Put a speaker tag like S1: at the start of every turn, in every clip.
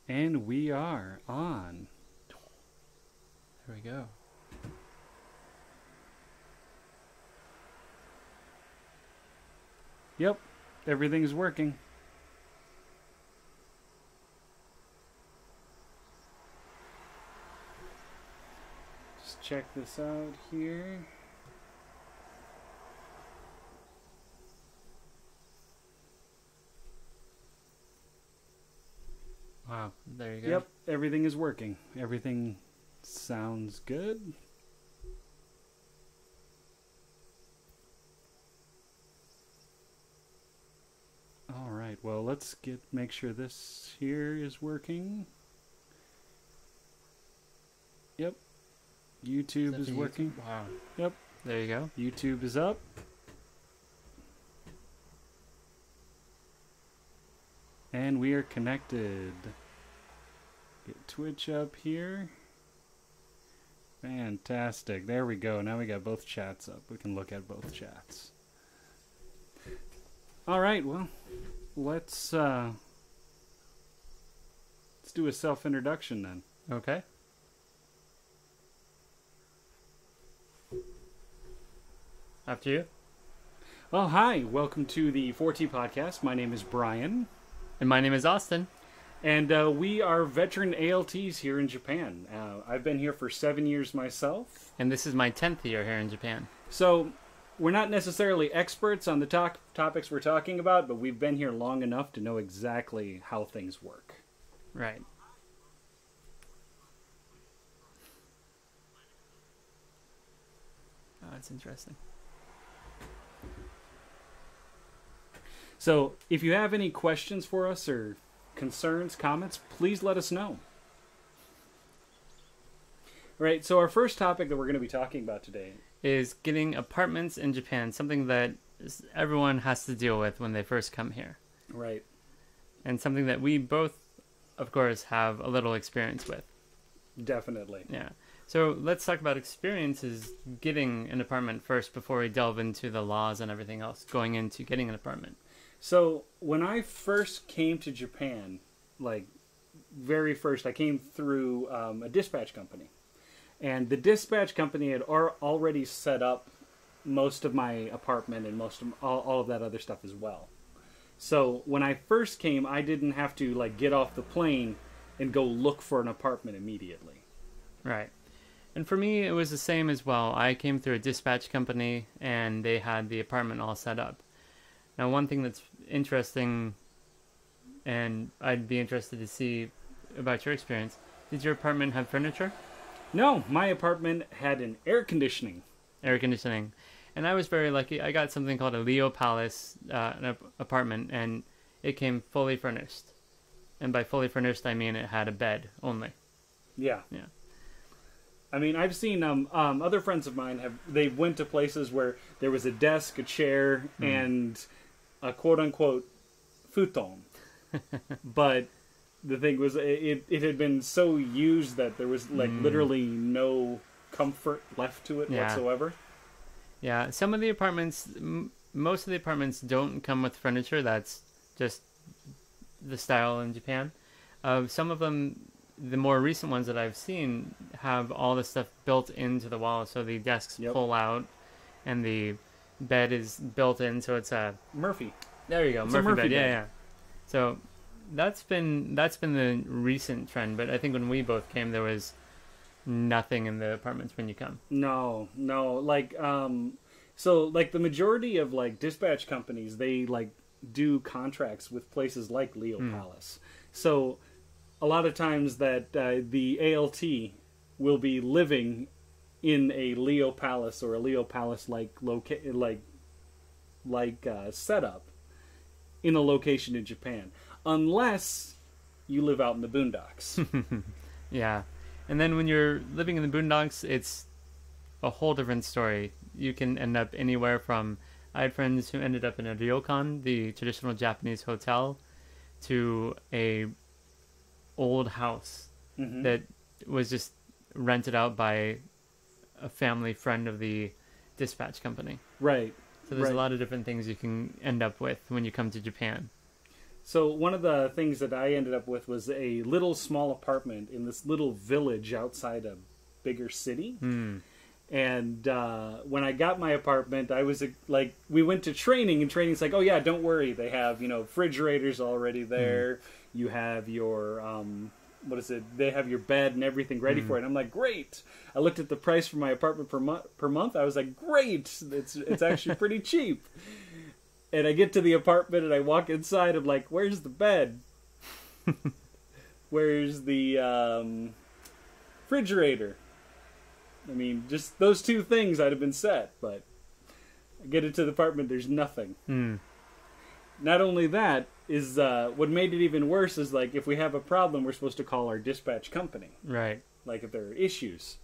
S1: And we are on. There we go. Yep, everything's working. Just check this out here.
S2: Wow, there you go.
S1: Yep, everything is working. Everything sounds good. All right, well, let's make sure this here is working. Yep. YouTube is working.
S2: Wow.
S1: Yep.
S2: There you go.
S1: YouTube is up. And we are connected. Get Twitch up here. Fantastic. There we go. Now we got both chats up. We can look at both chats. All right, well, let's do a self-introduction then.
S2: Okay. After you.
S1: Well, hi. Welcome to the 4T podcast. My name is Brian.
S2: And my name is Austin.
S1: And we are veteran ALTs here in Japan. I've been here for 7 years myself.
S2: And this is my 10th year here in Japan.
S1: So we're not necessarily experts on the topics we're talking about, but we've been here long enough to know exactly how things work.
S2: Right. Oh, that's interesting.
S1: So if you have any questions for us or concerns, comments, please let us know. All right, so our first topic that we're going to be talking about today
S2: Is getting apartments in Japan, something that everyone has to deal with when they first come here.
S1: Right.
S2: And something that we both, of course, have a little experience with.
S1: Definitely.
S2: Yeah. So let's talk about experiences getting an apartment first before we delve into the laws and everything else going into getting an apartment.
S1: So when I first came to Japan, like very first, I came through a dispatch company. And the dispatch company had already set up most of my apartment and most of all of that other stuff as well. So when I first came, I didn't have to like get off the plane and go look for an apartment immediately.
S2: Right. And for me, it was the same as well. I came through a dispatch company and they had the apartment all set up. Now, one thing that's interesting, and I'd be interested to see about your experience, did your apartment have furniture?
S1: No, my apartment had an air conditioning.
S2: Air conditioning. And I was very lucky. I got something called a Leo Palace apartment, and it came fully furnished. And by fully furnished, I mean it had a bed only.
S1: Yeah.
S2: Yeah.
S1: I mean, I've seen other friends of mine they went to places where there was a desk, a chair, and a quote-unquote futon. But the thing was, it had been so used that there was like literally no comfort left to it whatsoever.
S2: Yeah, some of the apartments, most of the apartments don't come with furniture. That's just the style in Japan. Some of them, the more recent ones that I've seen, have all the stuff built into the wall. So the desks pull out, and the bed is built in. So it's a
S1: Murphy.
S2: There you go,
S1: It's
S2: Murphy
S1: a Murphy
S2: bed.
S1: bed.
S2: Yeah. So that's been the recent trend. But I think when we both came, there was nothing in the apartments when you come.
S1: No. Like, so like the majority of like dispatch companies, they like do contracts with places like Leo Palace. So a lot of times that the ALT will be living in a Leo Palace or a Leo Palace like setup in a location in Japan, unless you live out in the boondocks.
S2: Yeah. And then when you're living in the boondocks, it's a whole different story. You can end up anywhere from... I had friends who ended up in a ryokan, the traditional Japanese hotel, to a old house that was just rented out by a family friend of the dispatch company.
S1: Right.
S2: So there's a lot of different things you can end up with when you come to Japan.
S1: So one of the things that I ended up with was a little small apartment in this little village outside a bigger city. And when I got my apartment, I was like, we went to training, and training's like, oh yeah, don't worry, they have refrigerators already there. You have your what is it? They have your bed and everything ready for it. And I'm like, great. I looked at the price for my apartment per month. I was like, great. It's actually pretty cheap. And I get to the apartment and I walk inside. I'm like, where's the bed? Where's the refrigerator? I mean, just those two things I'd have been set. But I get into the apartment, there's nothing. Not only that, is what made it even worse is, like, if we have a problem, we're supposed to call our dispatch company.
S2: Right.
S1: Like, if there are issues.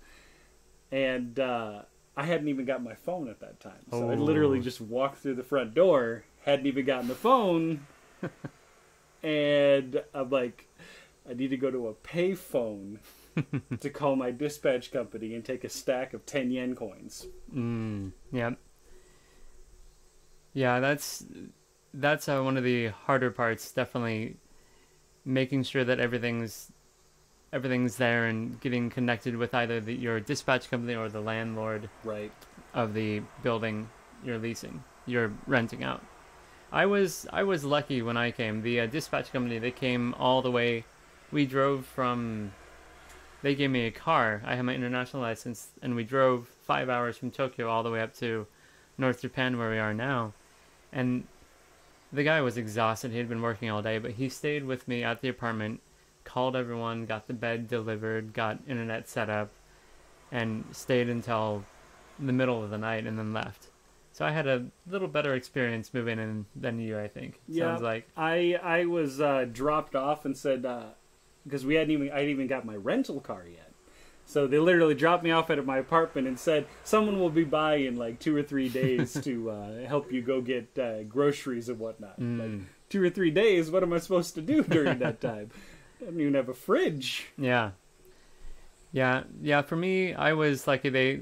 S1: And I hadn't even got my phone at that time. So I literally just walked through the front door, hadn't even gotten the phone, and I'm like, I need to go to a pay phone to call my dispatch company and take a stack of 10 yen coins.
S2: Yep. Yeah, that's one of the harder parts. Definitely making sure that everything's there and getting connected with either your dispatch company or the landlord
S1: Right.
S2: of the building you're renting out. I was lucky when I came. The dispatch company, they came all the way. They gave me a car. I had my international license, and we drove 5 hours from Tokyo all the way up to North Japan, where we are now. And the guy was exhausted. He had been working all day, but he stayed with me at the apartment, called everyone, got the bed delivered, got internet set up, and stayed until the middle of the night and then left. So I had a little better experience moving in than you, I think. Sounds like.
S1: I was dropped off and said, because I hadn't even got my rental car yet. So they literally dropped me off at my apartment and said, someone will be by in like 2 or 3 days to help you go get groceries and whatnot. Like, 2 or 3 days, what am I supposed to do during that time? I don't even have a fridge.
S2: Yeah. For me, I was lucky. They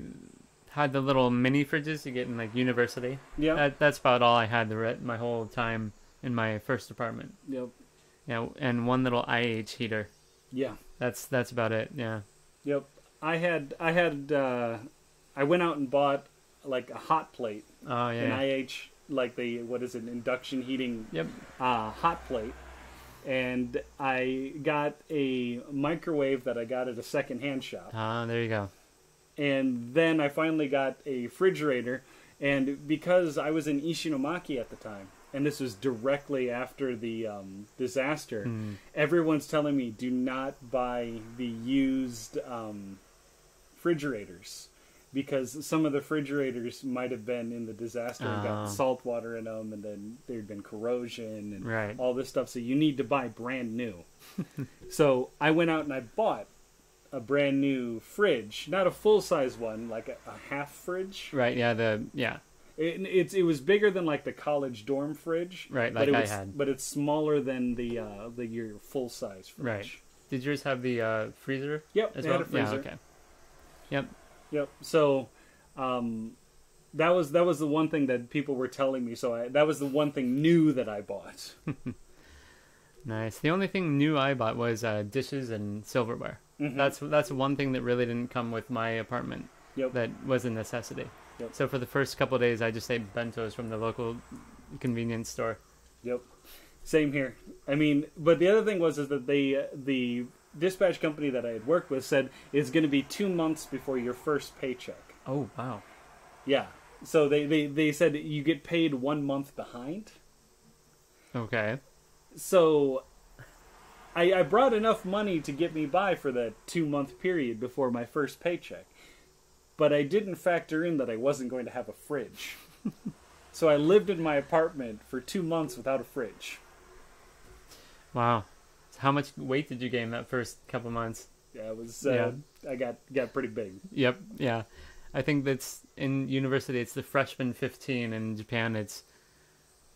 S2: had the little mini fridges you get in like university.
S1: Yeah.
S2: That's about all I had my whole time in my first apartment.
S1: Yep.
S2: Yeah, and one little IH heater.
S1: Yeah.
S2: That's about it. Yeah.
S1: Yep. I went out and bought like a hot plate.
S2: Oh yeah.
S1: An IH, like induction heating.
S2: Yep.
S1: Hot plate. And I got a microwave that I got at a secondhand shop.
S2: There you go.
S1: And then I finally got a refrigerator. And because I was in Ishinomaki at the time, and this was directly after the disaster, everyone's telling me, do not buy the used refrigerators. Because some of the refrigerators might have been in the disaster and got salt water in them, and then there'd been corrosion and all this stuff. So you need to buy brand new. So I went out and I bought a brand new fridge, not a full size one, like a half fridge.
S2: Right. Yeah.
S1: It was bigger than like the college dorm fridge.
S2: Right.
S1: Like
S2: I had.
S1: But it's smaller than your full size fridge.
S2: Right. Did yours have the freezer?
S1: Yep. It had a freezer.
S2: Yeah. Okay. Yep.
S1: Yep. So, that was the one thing that people were telling me. So that was the one thing new that I bought.
S2: Nice. The only thing new I bought was dishes and silverware. That's one thing that really didn't come with my apartment.
S1: Yep.
S2: That was a necessity.
S1: Yep.
S2: So for the first couple of days, I just ate bentos from the local convenience store.
S1: Yep. Same here. I mean, but the other thing is that the dispatch company that I had worked with said it's going to be 2 months before your first paycheck.
S2: Oh, wow.
S1: Yeah. So they said you get paid 1 month behind.
S2: Okay.
S1: So I brought enough money to get me by for that 2-month period before my first paycheck. But I didn't factor in that I wasn't going to have a fridge. So I lived in my apartment for 2 months without a fridge.
S2: Wow. So how much weight did you gain that first couple months?
S1: Yeah, it was. I got pretty big.
S2: Yep. Yeah. I think that's in university. It's the freshman 15. In Japan, it's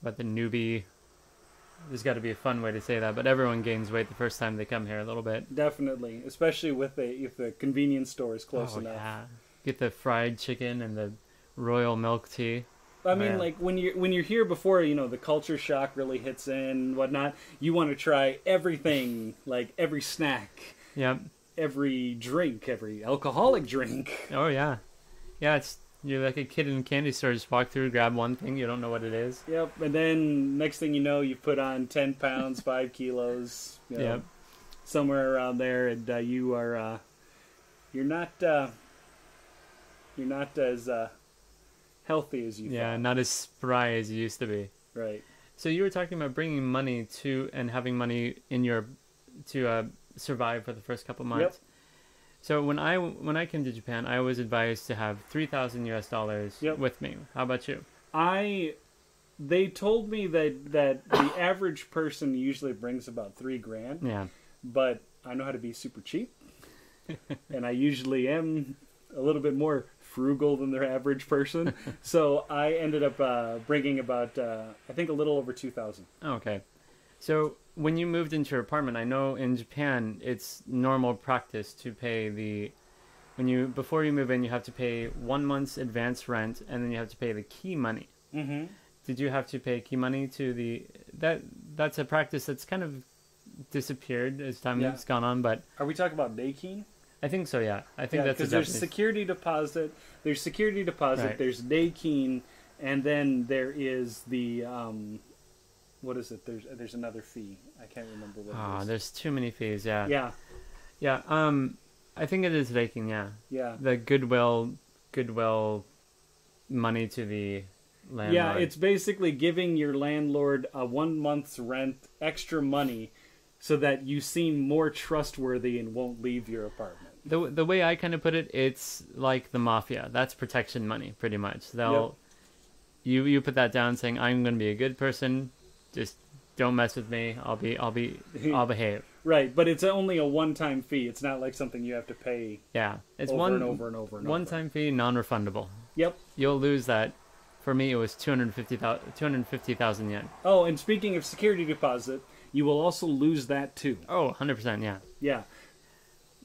S2: the newbie. There's got to be a fun way to say that, but everyone gains weight the first time they come here a little bit.
S1: Definitely, especially if the convenience store is close enough.
S2: Yeah. Get the fried chicken and the royal milk tea.
S1: I mean,
S2: yeah.
S1: like when you're here before, the culture shock really hits in and whatnot. You want to try everything, like every snack,
S2: Yep.
S1: every drink, every alcoholic drink.
S2: Oh yeah. Yeah, you're like a kid in a candy store. Just walk through, grab one thing, you don't know what it is.
S1: Yep, and then next thing you know, you put on 10 pounds, 5 kilos,
S2: Yep.
S1: somewhere around there, and you are you're not as healthy as you
S2: Yeah,
S1: thought.
S2: not as spry as you used to be.
S1: Right.
S2: So you were talking about bringing money to and having money in your to survive for the first couple months.
S1: Yep.
S2: So when I came to Japan, I was advised to have 3,000 US dollars
S1: Yep.
S2: with me. How about you?
S1: They told me that the average person usually brings about $3,000,
S2: Yeah.
S1: but I know how to be super cheap, and I usually am a little bit more frugal than their average person. So I ended up bringing about I think a little over 2,000.
S2: Okay. So when you moved into your apartment, I know in Japan it's normal practice to pay before you move in, you have to pay 1 month's advance rent, and then you have to pay the key money.
S1: Mm-hmm.
S2: Did you have to pay key money to that's a practice that's kind of disappeared as time has gone on, but
S1: Are we talking about day keying?
S2: I think so, yeah. I think that's a
S1: because there's
S2: Japanese.
S1: security deposit. There's security deposit.
S2: Right.
S1: There's day keying, and then there is the what is it? There's another fee. I can't remember what it is.
S2: There's too many fees, yeah.
S1: Yeah,
S2: Yeah, I think it is raking, yeah.
S1: yeah.
S2: The goodwill money to the landlord.
S1: Yeah, it's basically giving your landlord a 1 month's rent extra money so that you seem more trustworthy and won't leave your apartment.
S2: The way I kind of put it, it's like the mafia. That's protection money, pretty much. You put that down saying, I'm going to be a good person, just don't mess with me, I'll behave.
S1: Right, but it's only a one-time fee. It's not like something you have to pay
S2: Yeah, it's
S1: over and over and over and over.
S2: one-time fee, non-refundable.
S1: Yep.
S2: You'll lose that. For me, it was 250,000 yen.
S1: Oh, and speaking of security deposit, you will also lose that too.
S2: Oh, 100%, yeah.
S1: Yeah.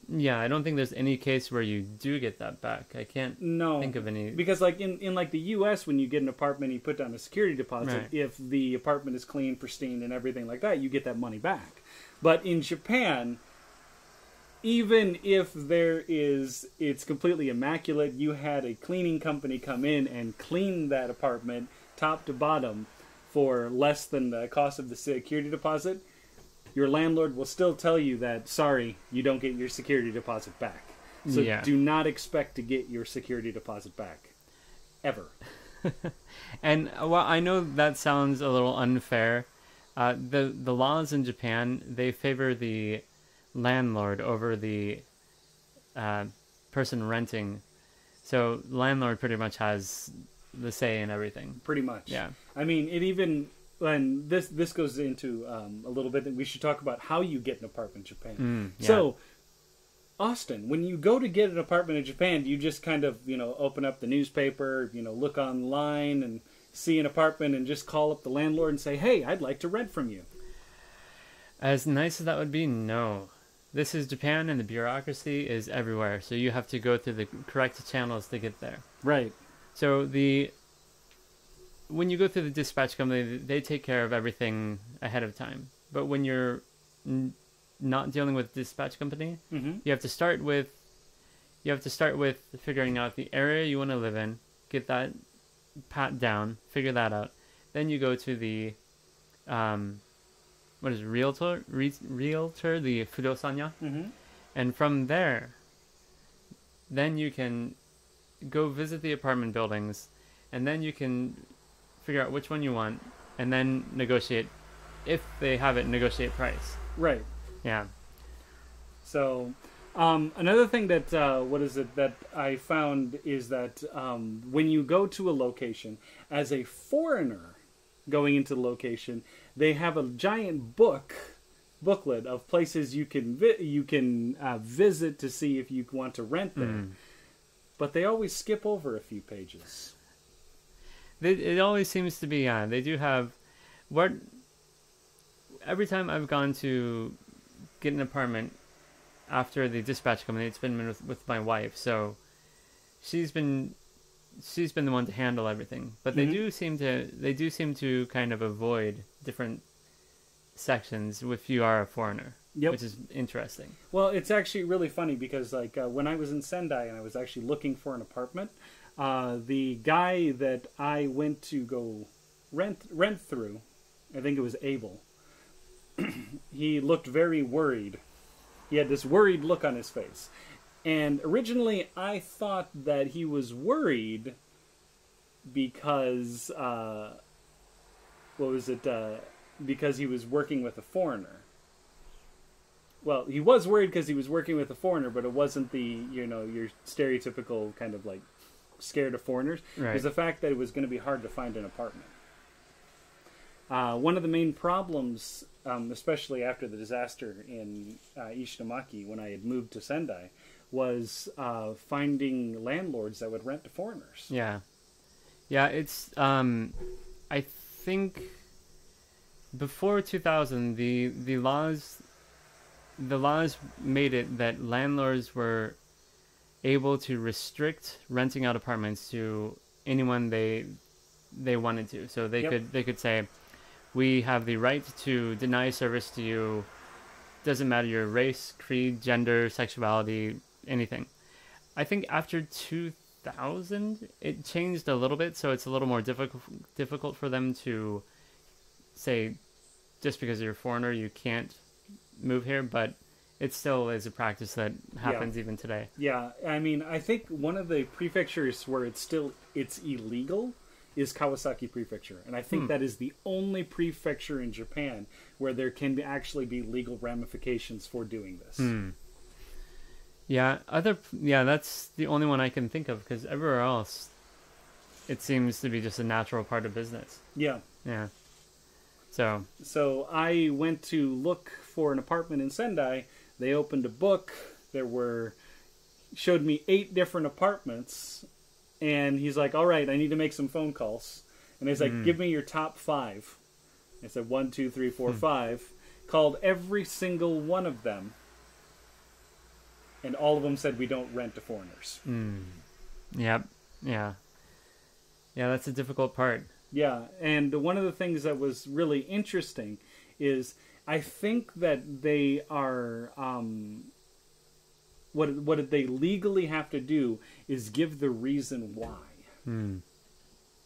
S2: Yeah, I don't think there's any case where you do get that back. I can't think of any.
S1: Because like in like the US, when you get an apartment, you put down a security deposit.
S2: Right.
S1: If the apartment is clean, pristine, and everything like that, you get that money back. But in Japan, even if it's completely immaculate, you had a cleaning company come in and clean that apartment top to bottom for less than the cost of the security deposit, your landlord will still tell you that, sorry, you don't get your security deposit back. So do not expect to get your security deposit back. Ever.
S2: And while I know that sounds a little unfair, the laws in Japan, they favor the landlord over the person renting. So landlord pretty much has the say in everything.
S1: Pretty much.
S2: Yeah.
S1: I mean, it even... And this goes into a little bit that we should talk about how you get an apartment in Japan.
S2: Yeah.
S1: So, Austin, when you go to get an apartment in Japan, do you just kind of, open up the newspaper, look online and see an apartment and just call up the landlord and say, hey, I'd like to rent from you?
S2: As nice as that would be, no. This is Japan and the bureaucracy is everywhere. So you have to go through the correct channels to get there.
S1: Right.
S2: So when you go through the dispatch company, they take care of everything ahead of time. But when you're not dealing with dispatch company,
S1: Mm-hmm.
S2: you have to start with figuring out the area you want to live in, get that pat down, figure that out. Then you go to the realtor, the fudosanya,
S1: Mm-hmm.
S2: and from there, then you can go visit the apartment buildings, and then you can figure out which one you want, and then negotiate, if they have it, negotiate price.
S1: Right.
S2: Yeah.
S1: So, another thing that that I found is that when you go to a location as a foreigner going into the location, they have a giant booklet of places you can visit to see if you want to rent there, but they always skip over a few pages.
S2: It always seems to be, they do have, every time I've gone to get an apartment after the dispatch company, it's been with my wife, so she's been she's been the one to handle everything. But they do seem to kind of avoid different sections if you are a foreigner, which is interesting.
S1: Well, it's actually really funny because like when I was in Sendai and I was actually looking for an apartment, the guy that I went to go rent through, I think it was Abel. He looked very worried. He had this worried look on his face. And originally I thought that he was worried because because he was working with a foreigner. Well, he was worried because he was working with a foreigner, but it wasn't the, your stereotypical kind of like scared of foreigners.
S2: Right.
S1: It was the fact that it was going to be hard to find an apartment. One of the main problems, especially after the disaster in Ishinomaki when I had moved to Sendai, was finding landlords that would rent to foreigners.
S2: Yeah. Yeah, it's, I think before 2000, the laws made it that landlords were able to restrict renting out apartments to anyone they wanted to. So they could say, we have the right to deny service to you. Doesn't matter your race, creed, gender, sexuality, anything. I think after 2000, it changed a little bit, so it's a little more difficult for them to say, just because you're a foreigner, you can't move here, but it still is a practice that happens even today.
S1: Yeah, I mean, I think one of the prefectures where it's illegal is Kawasaki Prefecture, and I think that is the only prefecture in Japan where there can actually be legal ramifications for doing this.
S2: Yeah, that's the only one I can think of, because everywhere else, it seems to be just a natural part of business.
S1: Yeah.
S2: Yeah. So
S1: I went to look for an apartment in Sendai. They opened a book. Showed me 8 different apartments, and he's like, "All right, I need to make some phone calls." And he's like, "Give me your top 5." I said 1, 2, 3, 4, 5. Called every single one of them, and all of them said, "We don't rent to foreigners."
S2: Yep. Yeah. Yeah, that's a difficult part.
S1: Yeah, and one of the things that was really interesting is I think that they are what they legally have to do is give the reason why.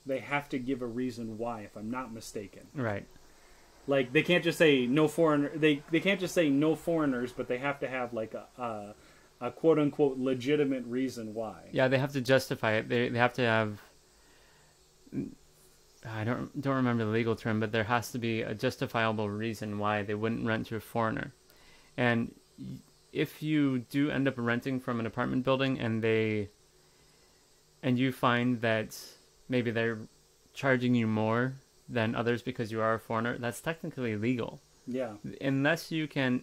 S1: They have to give a reason why, if I'm not mistaken.
S2: Right.
S1: Like they can't just say no foreigner. They can't just say no foreigners, but they have to have like a quote unquote legitimate reason why.
S2: Yeah, they have to justify it. They have to have. I don't remember the legal term, but there has to be a justifiable reason why they wouldn't rent to a foreigner. And if you do end up renting from an apartment building and you find that maybe they're charging you more than others because you are a foreigner, that's technically illegal.
S1: Yeah.
S2: Unless you can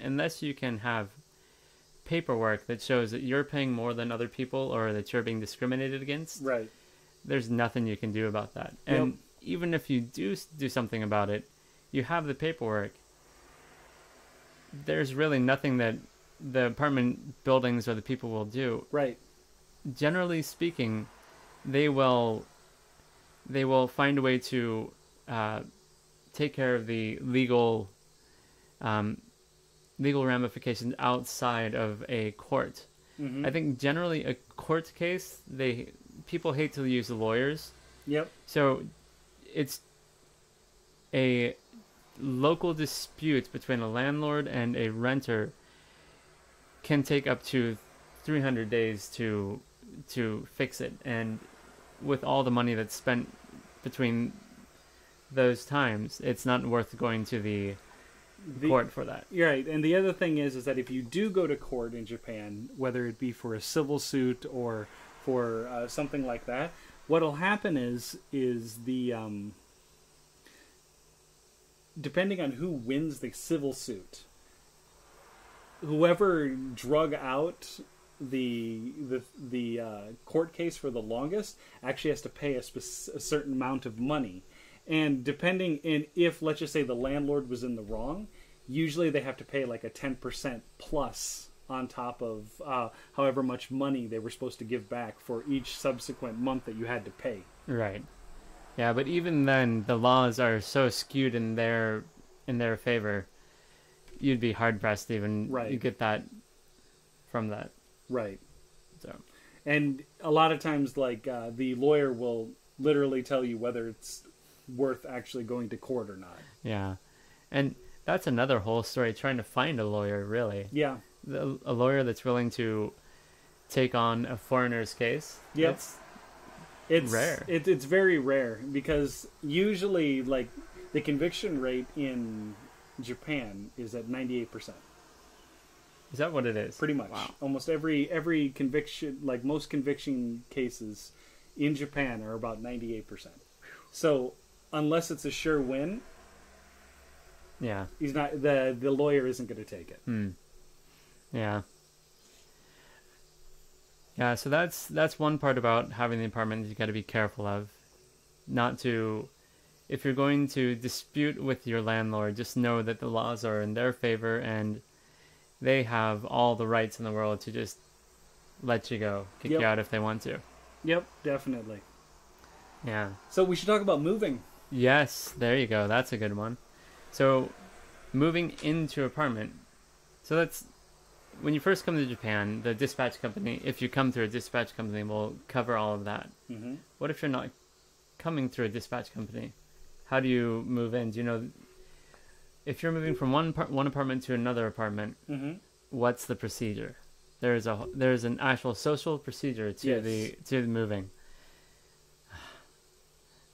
S2: have paperwork that shows that you're paying more than other people or that you're being discriminated against.
S1: Right.
S2: There's nothing you can do about that. And even if you do something about it, you have the paperwork. There's really nothing that the apartment buildings or the people will do.
S1: Right.
S2: Generally speaking, they will find a way to take care of the legal ramifications outside of a court. I think generally a court case, people hate to use lawyers.
S1: Yep.
S2: So it's a local dispute between a landlord and a renter can take up to 300 days to fix it. And with all the money that's spent between those times, it's not worth going to the court for that.
S1: Right. And the other thing is that if you do go to court in Japan, whether it be for a civil suit or for something like that, what'll happen is the depending on who wins the civil suit, whoever drug out the court case for the longest actually has to pay a certain amount of money. And depending if, let's just say, the landlord was in the wrong, usually they have to pay like a 10% plus on top of however much money they were supposed to give back for each subsequent month that you had to pay.
S2: Right. Yeah, but even then, the laws are so skewed in their favor. You'd be hard pressed to even get that from that.
S1: Right.
S2: So,
S1: and a lot of times, like the lawyer will literally tell you whether it's worth actually going to court or not.
S2: Yeah, and that's another whole story. Trying to find a lawyer, really.
S1: Yeah.
S2: A lawyer that's willing to take on a foreigner's case.
S1: Yep. It's
S2: rare.
S1: It's very rare because usually, like, the conviction rate in Japan is at 98%.
S2: Is that what it is?
S1: Pretty much.
S2: Wow.
S1: Almost every conviction, like most conviction cases in Japan, are about 98%. So unless it's a sure win,
S2: yeah,
S1: he's not the lawyer isn't going to take it.
S2: Yeah. Yeah, so that's one part about having the apartment that you got to be careful of. Not to, if you're going to dispute with your landlord, just know that the laws are in their favor and they have all the rights in the world to just let you go, kick you out if they want to.
S1: Yep, definitely.
S2: Yeah.
S1: So we should talk about moving.
S2: Yes, there you go. That's a good one. So, moving into apartment. So that's, when you first come to Japan, the dispatch company, if you come through a dispatch company, will cover all of that. Mm-hmm. What if you're not coming through a dispatch company? How do you move in? Do you know, if you're moving from one apartment to another apartment, what's the procedure? There's an actual social procedure to the moving.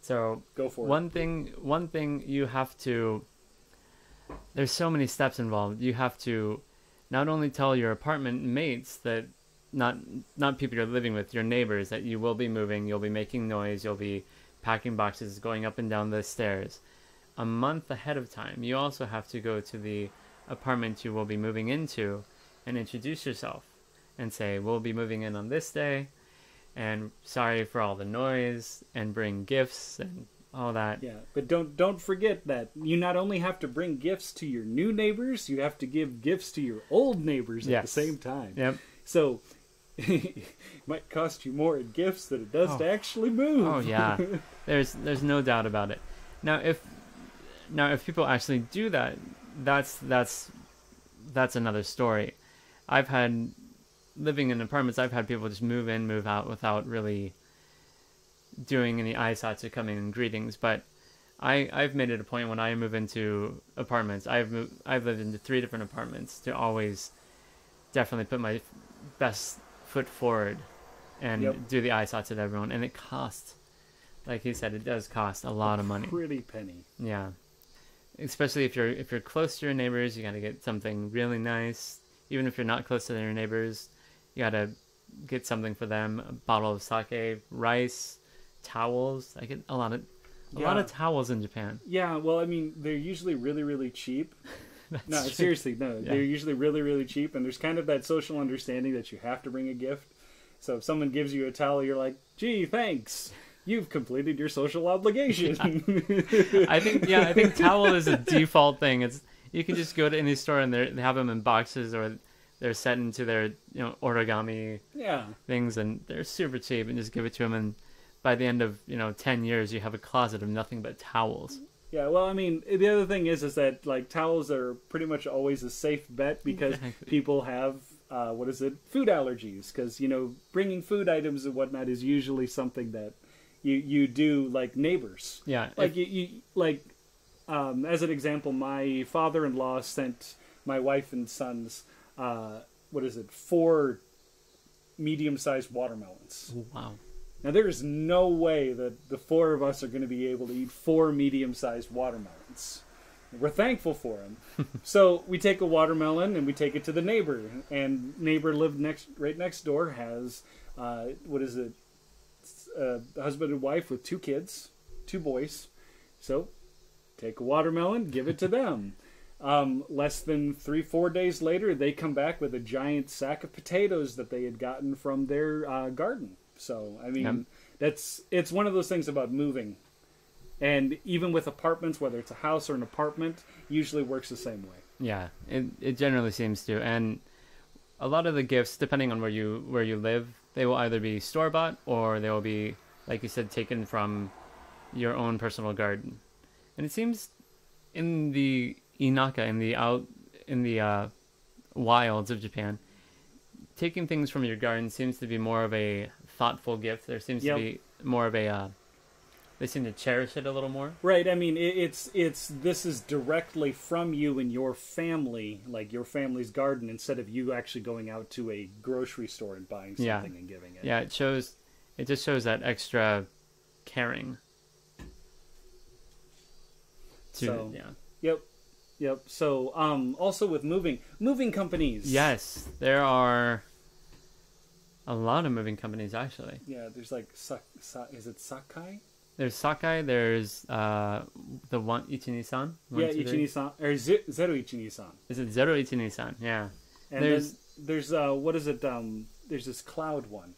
S2: So
S1: go for
S2: one thing you have to, there's so many steps involved. You have to not only tell your apartment mates that, not people you're living with, your neighbors, that you will be moving, you'll be making noise, you'll be packing boxes, going up and down the stairs. A month ahead of time, you also have to go to the apartment you will be moving into and introduce yourself and say, we'll be moving in on this day, and sorry for all the noise, and bring gifts and all that.
S1: Yeah, but don't forget that you not only have to bring gifts to your new neighbors, you have to give gifts to your old neighbors at the same time.
S2: Yep.
S1: So it might cost you more in gifts than it does to actually move.
S2: Oh yeah, there's no doubt about it. Now if people actually do that, that's another story. I've had, living in apartments, I've had people just move in, move out without really doing any eyeshots or coming in greetings. But I've made it a point when I move into apartments, I've lived into 3 different apartments, to always definitely put my best foot forward and do the eyeshots at everyone. And it costs, like he said, it does cost a lot of money.
S1: Pretty penny.
S2: Yeah. Especially if you're close to your neighbors, you got to get something really nice. Even if you're not close to your neighbors, you got to get something for them. A bottle of sake, rice, towels. I get a lot of towels in Japan.
S1: Yeah, well, I mean, they're usually really, really cheap. No,
S2: true.
S1: seriously, no. Yeah. They're usually really, really cheap, and there's kind of that social understanding that you have to bring a gift. So if someone gives you a towel, you're like, gee, thanks. You've completed your social obligation.
S2: Yeah. I think towel is a default thing. It's, you can just go to any store and they have them in boxes, or they're set into their origami things, and they're super cheap, and just give it to them, and by the end of 10 years you have a closet of nothing but towels.
S1: Yeah, well, I mean, the other thing is that like towels are pretty much always a safe bet because people have food allergies, because bringing food items and whatnot is usually something that you do like neighbors.
S2: Yeah,
S1: like as an example, my father-in-law sent my wife and sons 4 medium-sized watermelons.
S2: Wow.
S1: Now, there is no way that the 4 of us are going to be able to eat 4 medium-sized watermelons. We're thankful for them. So we take a watermelon and we take it to the neighbor. And neighbor lived right next door, has, a husband and wife with 2 kids, 2 boys. So take a watermelon, give it to them. Less than 3-4 days later, they come back with a giant sack of potatoes that they had gotten from their garden. So, I mean, it's one of those things about moving. And even with apartments, whether it's a house or an apartment, usually works the same way.
S2: Yeah, it generally seems to. And a lot of the gifts, depending on where you live, they will either be store bought or they will be, like you said, taken from your own personal garden. And it seems in the inaka, in the wilds of Japan, taking things from your garden seems to be more of a thoughtful gift. There seems to be more of a they seem to cherish it a little more.
S1: Right. I mean, it's this is directly from you and your family, like your family's garden, instead of you actually going out to a grocery store and buying something and giving it.
S2: Yeah, it just shows that extra caring.
S1: Yep. So, also with moving companies.
S2: Yes, there are a lot of moving companies actually.
S1: Yeah, there's like is it Sakai?
S2: There's Sakai. There's the one Ichini-san.
S1: Yeah, Ichini-san or Zero Ichini-san.
S2: Is it Zero Ichini-san? Yeah.
S1: And there's what is it? There's this Cloud one.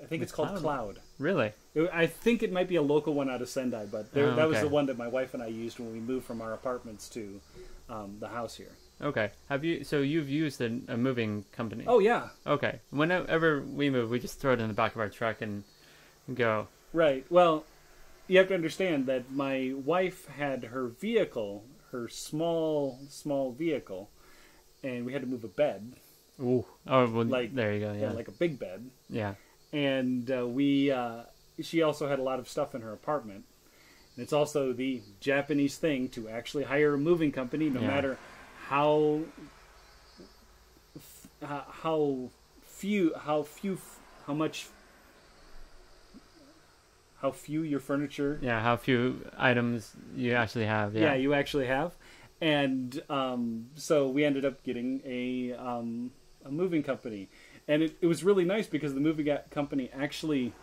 S1: I think it's called Cloud.
S2: Really?
S1: I think it might be a local one out of Sendai, but that was the one that my wife and I used when we moved from our apartments to the house here.
S2: Okay. So you've used a moving company?
S1: Oh yeah.
S2: Okay. Whenever we move, we just throw it in the back of our truck and go.
S1: Right. Well, you have to understand that my wife had her vehicle, her small vehicle, and we had to move a bed.
S2: Ooh. Oh, well, there you go. Yeah.
S1: Like a big bed.
S2: Yeah.
S1: And she also had a lot of stuff in her apartment. And it's also the Japanese thing to actually hire a moving company, no matter how few your furniture.
S2: Yeah, how few items you actually have. Yeah,
S1: you actually have. And so we ended up getting a moving company. And it was really nice because the moving company actually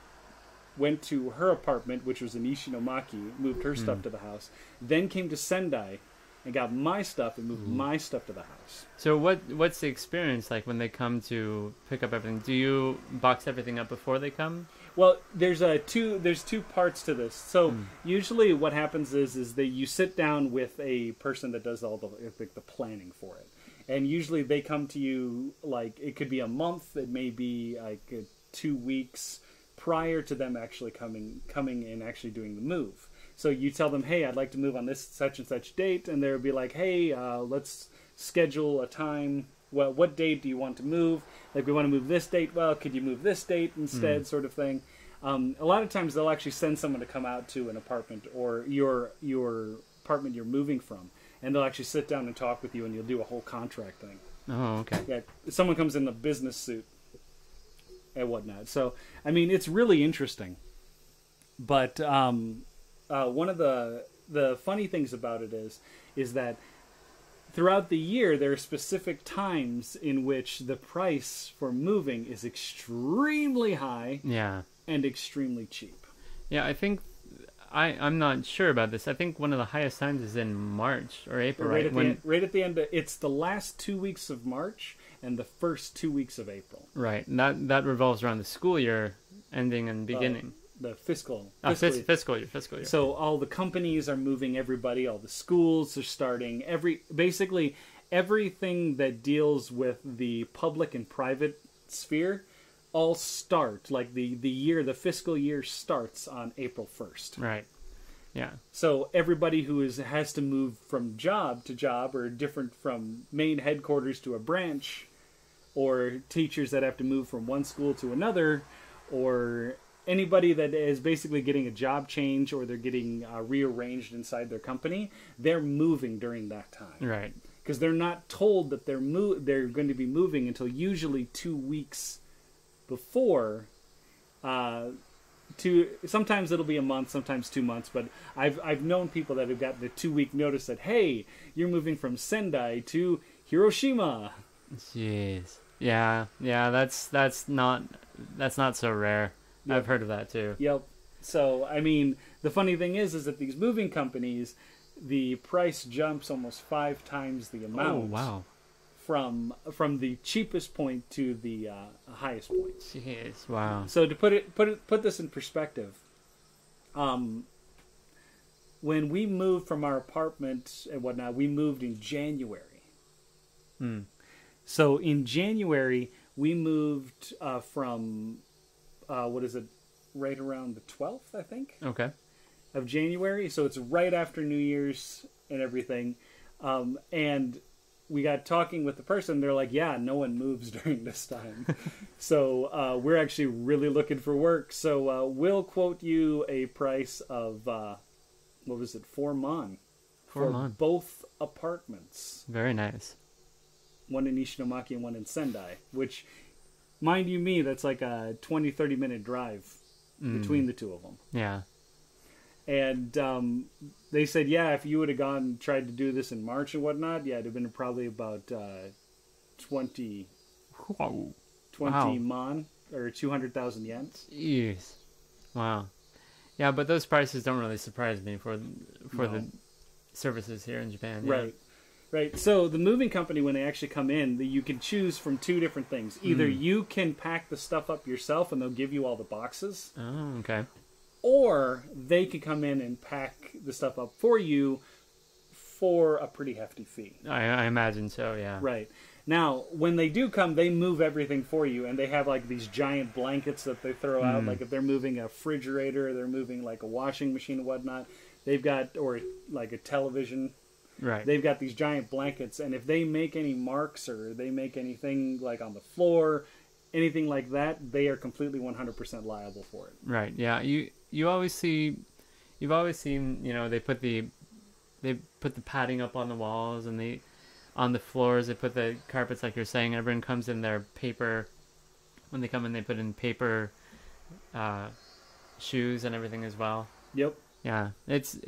S1: went to her apartment, which was in Ishinomaki, moved her stuff to the house, then came to Sendai and got my stuff and moved my stuff to the house.
S2: So what's the experience like when they come to pick up everything? Do you box everything up before they come?
S1: Well, there's two parts to this. So usually what happens is that you sit down with a person that does all the planning for it. And usually they come to you, like, it could be a month, it may be like 2 weeks prior to them actually coming and actually doing the move. So you tell them, hey, I'd like to move on this such and such date, and they'll be like, hey, let's schedule a time. Well, what date do you want to move? Like, we want to move this date. Well, could you move this date instead, sort of thing. A lot of times they'll actually send someone to come out to an apartment or your apartment you're moving from. And they'll actually sit down and talk with you, and you'll do a whole contract thing.
S2: Oh, okay.
S1: Yeah, someone comes in a business suit and whatnot. So, I mean, it's really interesting. But one of the funny things about it is that throughout the year, there are specific times in which the price for moving is extremely high and extremely cheap.
S2: Yeah, I think... I'm not sure about this. I think one of the highest times is in March or April, right?
S1: Right at the end. It's the last 2 weeks of March and the first 2 weeks of April.
S2: Right. And that revolves around the school year ending and beginning.
S1: The fiscal year. So all the companies are moving everybody. All the schools are starting. Basically everything that deals with the public and private sphere all start, like the fiscal year starts on April 1st.
S2: Right. Yeah.
S1: So everybody who has to move from job to job, or different from main headquarters to a branch, or teachers that have to move from one school to another, or anybody that is basically getting a job change, or they're getting rearranged inside their company, they're moving during that time. Right. Because they're not told that they're going to be moving until usually 2 weeks before. Sometimes it'll be a month, sometimes 2 months, but I've known people that have gotten a 2 week notice that, hey, you're moving from Sendai to Hiroshima.
S2: Jeez. Yeah, that's not so rare. Yep. I've heard of that too.
S1: Yep. So I mean, the funny thing is that these moving companies, the price jumps almost 5 times the amount.
S2: Oh wow.
S1: From the cheapest point to the highest point.
S2: Jeez, wow.
S1: So to put this in perspective, when we moved from our apartment and whatnot, we moved in January. So in January, We moved from what is it? Right around the 12th, I think,
S2: Okay.
S1: of January. So it's right after New Year's and everything. And we got talking with the person. They're like, yeah, no one moves during this time. So we're actually really looking for work. So we'll quote you a price of, what was it, 4 mon.
S2: 4
S1: for
S2: mon.
S1: both apartments.
S2: Very nice.
S1: One in Ishinomaki and one in Sendai. Which, mind you me, that's like a 20, 30-minute drive between the two of them.
S2: Yeah.
S1: And they said, yeah, if you would have gone and tried to do this in March and whatnot, yeah, it'd have been probably about 20
S2: Wow.
S1: 20 mon, or 200,000 yen.
S2: Jeez. Wow. Yeah, but those prices don't really surprise me for
S1: No.
S2: the services here in Japan. Yeah.
S1: Right. Right. So the moving company, when they actually come in, you can choose from two different things. Either you can pack the stuff up yourself and they'll give you all the boxes,
S2: Oh, okay.
S1: or they can come in and pack the stuff up for you for a pretty hefty fee.
S2: I imagine so, yeah.
S1: Right. Now, when they do come, they move everything for you, and they have like these giant blankets that they throw out. Like if they're moving a refrigerator, they're moving like a washing machine and whatnot. They've got, or like a television.
S2: Right.
S1: They've got these giant blankets, and if they make any marks or they make anything like on the floor, anything like that, they are completely 100% liable for it.
S2: Right. Yeah. You've always seen, you know, they put the padding up on the walls, and on the floors they put the carpets, like you're saying. Everyone comes in their paper. When they come in, they put in paper shoes and everything as well.
S1: Yep.
S2: Yeah,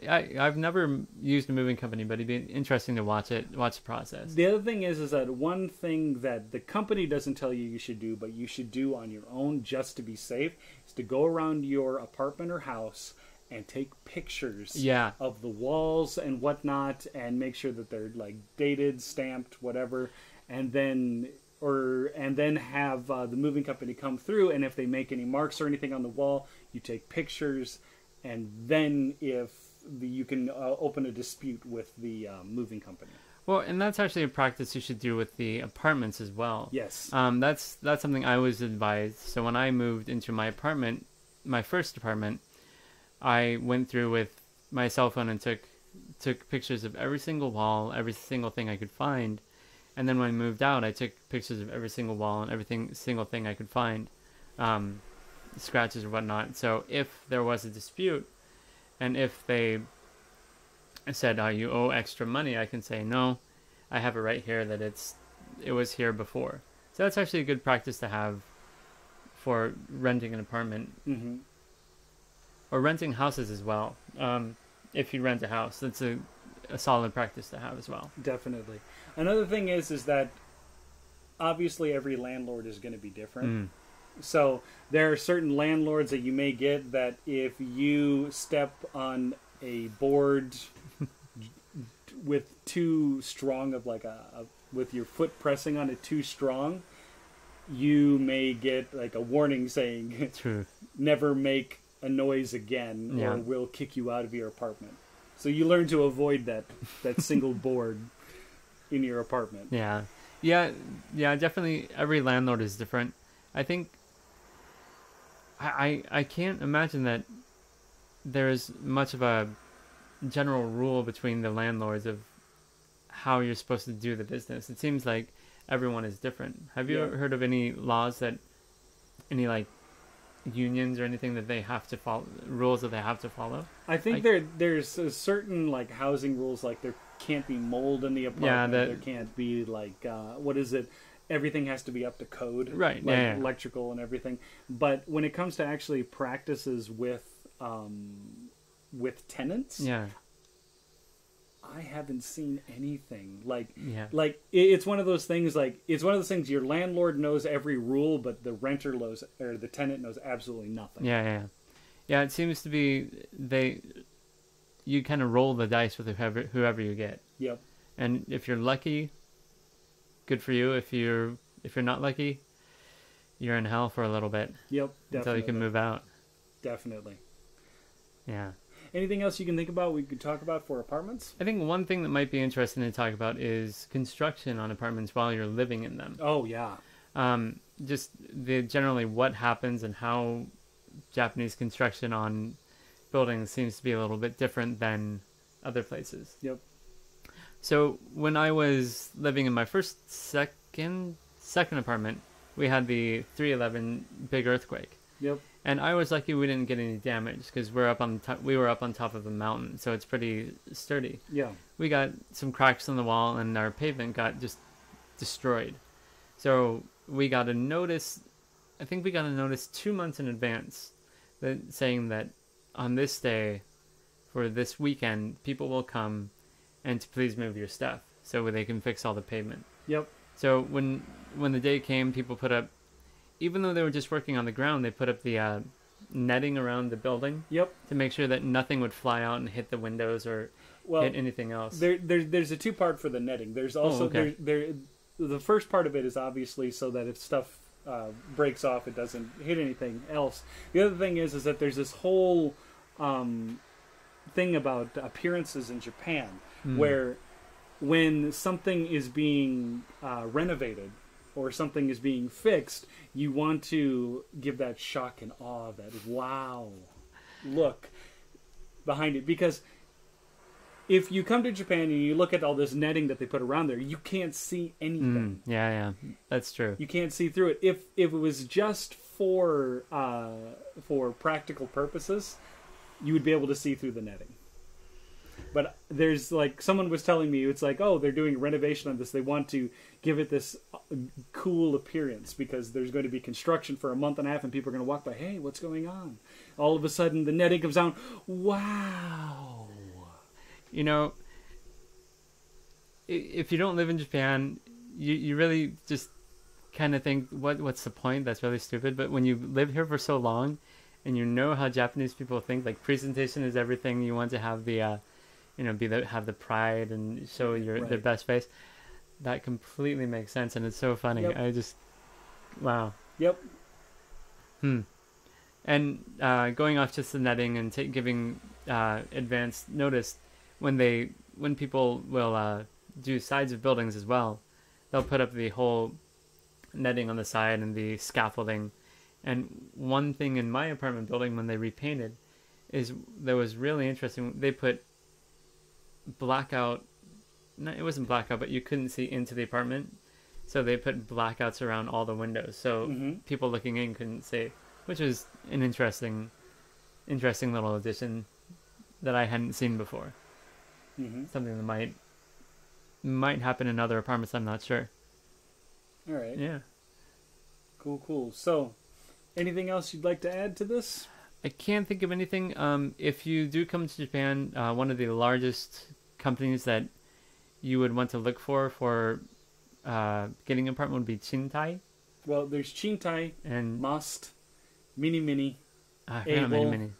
S2: I've never used a moving company, but it'd be interesting to watch the process.
S1: The other thing is that one thing that the company doesn't tell you should do, but you should do on your own just to be safe, is to go around your apartment or house and take pictures of the walls and whatnot, and make sure that they're like dated, stamped, whatever, and then have the moving company come through, and if they make any marks or anything on the wall, you take pictures. And then you can open a dispute with the moving company.
S2: Well, and that's actually a practice you should do with the apartments as well.
S1: Yes.
S2: That's something I was advised. So when I moved into my apartment, my first apartment, I went through with my cell phone and took pictures of every single wall, every single thing I could find. And then when I moved out, I took pictures of every single wall and single thing I could find. Scratches or whatnot. So if there was a dispute, and if they said, you owe extra money, I can say, no, I have it right here that it was here before. So that's actually a good practice to have for renting an apartment.
S1: Mm-hmm.
S2: Or renting houses as well. If you rent a house, that's a solid practice to have as well.
S1: Definitely. Another thing is that obviously every landlord is going to be different. So there are certain landlords that you may get that if you step on a board with too strong of like with your foot pressing on it too strong, you may get like a warning saying,
S2: True.
S1: Never make a noise again, or we'll kick you out of your apartment. So you learn to avoid that single board in your apartment.
S2: Yeah, definitely every landlord is different. I think I can't imagine that there's much of a general rule between the landlords of how you're supposed to do the business. It seems like everyone is different. Have you ever heard of any laws any like unions or anything that they have to follow, rules that they have to follow?
S1: I think there's a certain like housing rules, like there can't be mold in the apartment. There can't be like what is it? Everything has to be up to code,
S2: right?
S1: Like electrical and everything. But when it comes to actually practices with tenants, I haven't seen anything like it's one of those things. Like it's one of those things. Your landlord knows every rule, but the renter knows, or the tenant knows absolutely nothing.
S2: Yeah. It seems to be you kind of roll the dice with whoever you get.
S1: Yep.
S2: And if you're lucky, good for you. If you're not lucky, you're in hell for a little bit.
S1: Yep, definitely.
S2: Until you can move out.
S1: Definitely.
S2: Yeah.
S1: Anything else you can think about we could talk about for apartments?
S2: I think one thing that might be interesting to talk about is construction on apartments while you're living in them.
S1: Oh, yeah.
S2: Just the generally what happens and how Japanese construction on buildings seems to be a little bit different than other places.
S1: Yep.
S2: So when I was living in my second apartment, we had the 311 big earthquake.
S1: Yep.
S2: And I was lucky we didn't get any damage because we were up on top of a mountain, so it's pretty sturdy.
S1: Yeah.
S2: We got some cracks in the wall, and our pavement got just destroyed. So we got a notice. I think we got a notice 2 months in advance, saying that on this day, for this weekend, people will come, and to please move your stuff so they can fix all the pavement.
S1: Yep.
S2: So when the day came, people put up, even though they were just working on the ground, they put up the netting around the building.
S1: Yep.
S2: To make sure that nothing would fly out and hit the windows or hit anything else.
S1: There's a two-part for the netting. There's also the first part of it is obviously so that if stuff breaks off, it doesn't hit anything else. The other thing is that there's this whole thing about appearances in Japan, where when something is being renovated or something is being fixed, you want to give that shock and awe, that wow look behind it. Because if you come to Japan and you look at all this netting that they put around there, you can't see anything.
S2: Yeah, that's true.
S1: You can't see through it. If it was just for practical purposes, you would be able to see through the netting. But there's like, someone was telling me, it's like, oh, they're doing a renovation on this. They want to give it this cool appearance because there's going to be construction for a month and a half and people are going to walk by, hey, what's going on? All of a sudden the netting comes down. Wow.
S2: You know, if you don't live in Japan, you really just kind of think, what's the point? That's really stupid. But when you live here for so long and you know how Japanese people think, like presentation is everything. You want to have the have the pride and show their best face. That completely makes sense, and it's so funny.
S1: Yep.
S2: I just, wow.
S1: Yep.
S2: And going off just the netting and giving advance notice, when people will do sides of buildings as well, they'll put up the whole netting on the side and the scaffolding. And one thing in my apartment building when they repainted is that was really interesting. They put blackout. No, it wasn't blackout, but you couldn't see into the apartment. So they put blackouts around all the windows, so people looking in couldn't see, which was an interesting little addition that I hadn't seen before. Something that might happen in other apartments. I'm not sure.
S1: All right.
S2: Yeah.
S1: Cool. So, anything else you'd like to add to this?
S2: I can't think of anything. If you do come to Japan, one of the largest companies that you would want to look for getting an apartment would be Chintai.
S1: Well, there's Chintai and Must, Mini.
S2: I forgot Mini.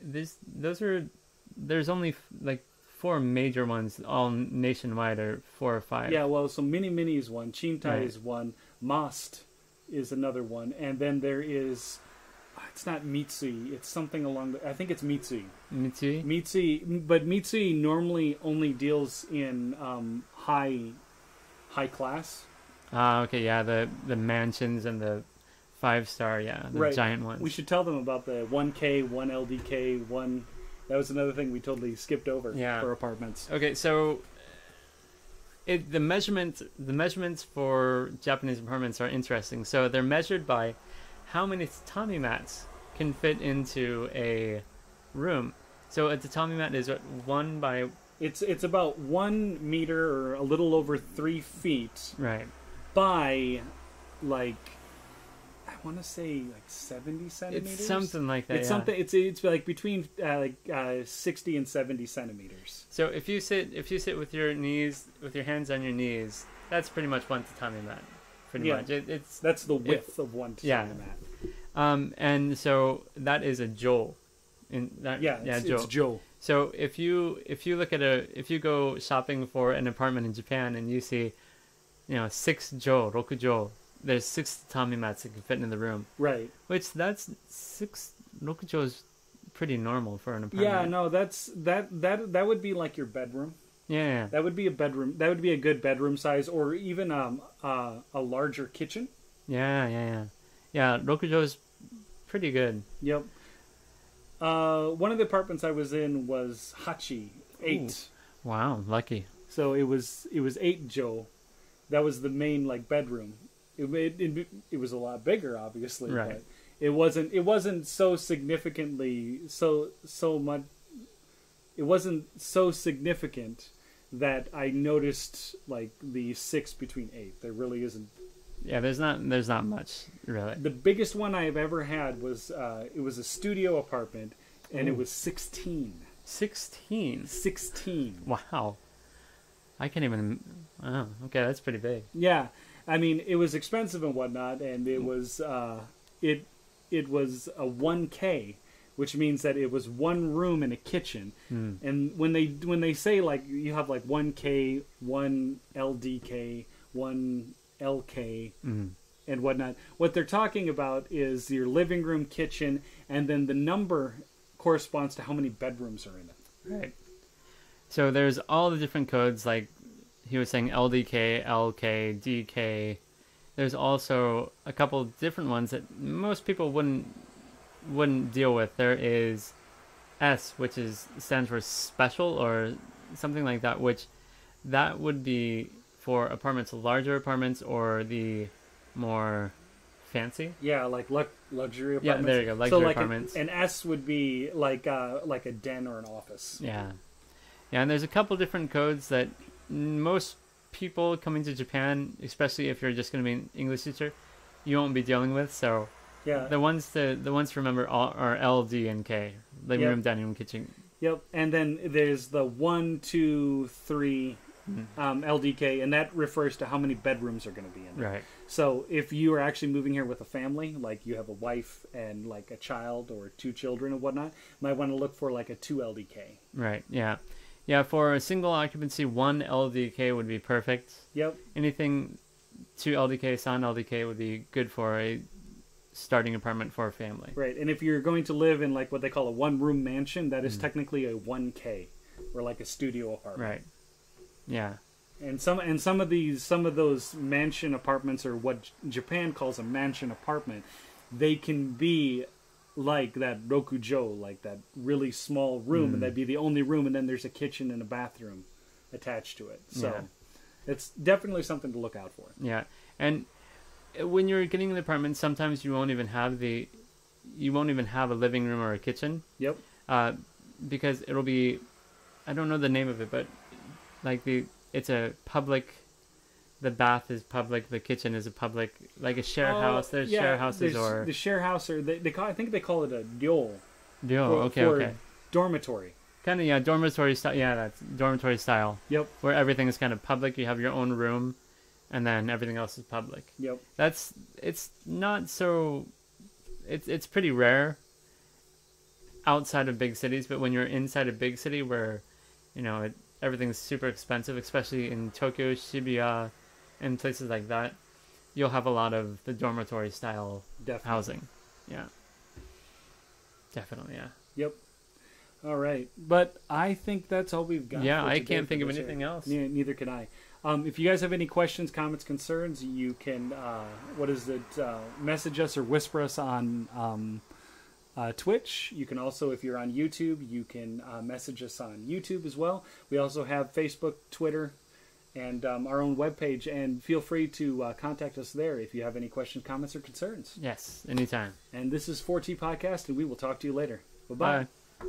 S2: There's only like 4 major ones, all nationwide, or 4 or 5.
S1: Yeah, well, so Mini is one, Chintai is one, Must is another one, and then there is, it's not Mitsui, it's something along the, I think it's Mitsui. Mitsui, but Mitsui normally only deals in high class.
S2: Okay, yeah, the mansions and the 5-star, the giant ones.
S1: We should tell them about the 1K, 1 LDK, 1... That was another thing we totally skipped over for apartments.
S2: Okay, so the measurements for Japanese apartments are interesting. So they're measured by how many tatami mats can fit into a room. So a tatami mat is one by...
S1: It's about 1 meter or a little over 3 feet.
S2: Right.
S1: By, like... I want to say like 70 centimeters.
S2: It's something like that.
S1: It's something. It's like between 60 and 70 centimeters.
S2: So if you sit with your hands on your knees, that's pretty much one tatami mat. Pretty much.
S1: That's the width of one tatami mat.
S2: And so that is a joule.
S1: It's joule.
S2: So if you look at if you go shopping for an apartment in Japan and you see, 6 joule, 6 joule. There's 6 tatami mats that can fit in the room.
S1: Right.
S2: Which that's 6 rokujo is pretty normal for an apartment.
S1: Yeah, no, that would be like your bedroom.
S2: Yeah.
S1: That would be a bedroom. That would be a good bedroom size, or even a larger kitchen.
S2: Yeah, Rokujo is pretty good.
S1: Yep. One of the apartments I was in was Hachi 8.
S2: Ooh. Wow, lucky.
S1: So it was 8 jo. That was the main like bedroom. It was a lot bigger, obviously,
S2: Right.
S1: but it wasn't so significantly so much. It wasn't so significant that I noticed like the 6 between 8. There really isn't.
S2: Yeah, there's not much really.
S1: The biggest one I have ever had was it was a studio apartment, and it was 16.
S2: 16.
S1: 16.
S2: Wow. I can't even. Oh, okay, that's pretty big.
S1: Yeah, I mean it was expensive and whatnot, and it was it was a 1K, which means that it was one room and a kitchen. And when they say like you have like 1K, 1 LDK, 1 LK, and whatnot, what they're talking about is your living room, kitchen, and then the number corresponds to how many bedrooms are in it.
S2: Right. So there's all the different codes, like he was saying LDK, LK, DK. There's also a couple different ones that most people wouldn't deal with. There is S, which stands for special or something like that, which that would be for apartments, larger apartments, or the more fancy.
S1: Yeah, like luxury apartments.
S2: Yeah, there you go, luxury apartments.
S1: An S would be like a den or an office.
S2: Yeah, and there's a couple different codes that most people coming to Japan, especially if you're just going to be an English teacher, you won't be dealing with. So
S1: yeah,
S2: the ones to remember are L, D, and K: living room, dining room, kitchen.
S1: Yep, and then there's the 1, 2, 3 LDK, and that refers to how many bedrooms are going to be in there.
S2: Right.
S1: So if you are actually moving here with a family, like you have a wife and like a child or 2 children and whatnot, might want to look for like a 2 LDK.
S2: Right. Yeah. Yeah. For a single occupancy, 1 LDK would be perfect.
S1: Yep.
S2: Anything 2 LDK, 3 LDK would be good for a starting apartment for a family.
S1: Right. And if you're going to live in like what they call a 1-room mansion, that is technically a 1K, or like a studio apartment.
S2: Right. Yeah.
S1: And some of those mansion apartments, or what Japan calls a mansion apartment, they can be like that rokujo, like that really small room, and that'd be the only room, and then there's a kitchen and a bathroom attached to it. So it's definitely something to look out for.
S2: Yeah. And when you're getting an apartment, sometimes you won't even have a living room or a kitchen.
S1: Yep.
S2: Because it'll be, I don't know the name of it, but like it's a public. The bath is public. The kitchen is a public, like a share house. There's share houses, or
S1: the share house, or I think they call it a ryo.
S2: Okay.
S1: Dormitory.
S2: Kind of, dormitory style. Yeah, that's dormitory style.
S1: Yep.
S2: Where everything is kind of public. You have your own room, and then everything else is public.
S1: Yep.
S2: It's not so. It's pretty rare outside of big cities, but when you're inside a big city where, everything's super expensive, especially in Tokyo, Shibuya, and places like that, you'll have a lot of the dormitory style housing. Yeah. Definitely, yeah.
S1: Yep. All right. But I think that's all we've got.
S2: Yeah, I can't think of anything else.
S1: Neither can I. If you guys have any questions, comments, concerns, you can, message us or whisper us on Twitch. You can also, if you're on YouTube, you can message us on YouTube as well. We also have Facebook, Twitter, and our own webpage, and feel free to contact us there if you have any questions, comments, or concerns.
S2: Yes, anytime.
S1: And this is 4T Podcast, and we will talk to you later. Bye-bye.
S2: Bye.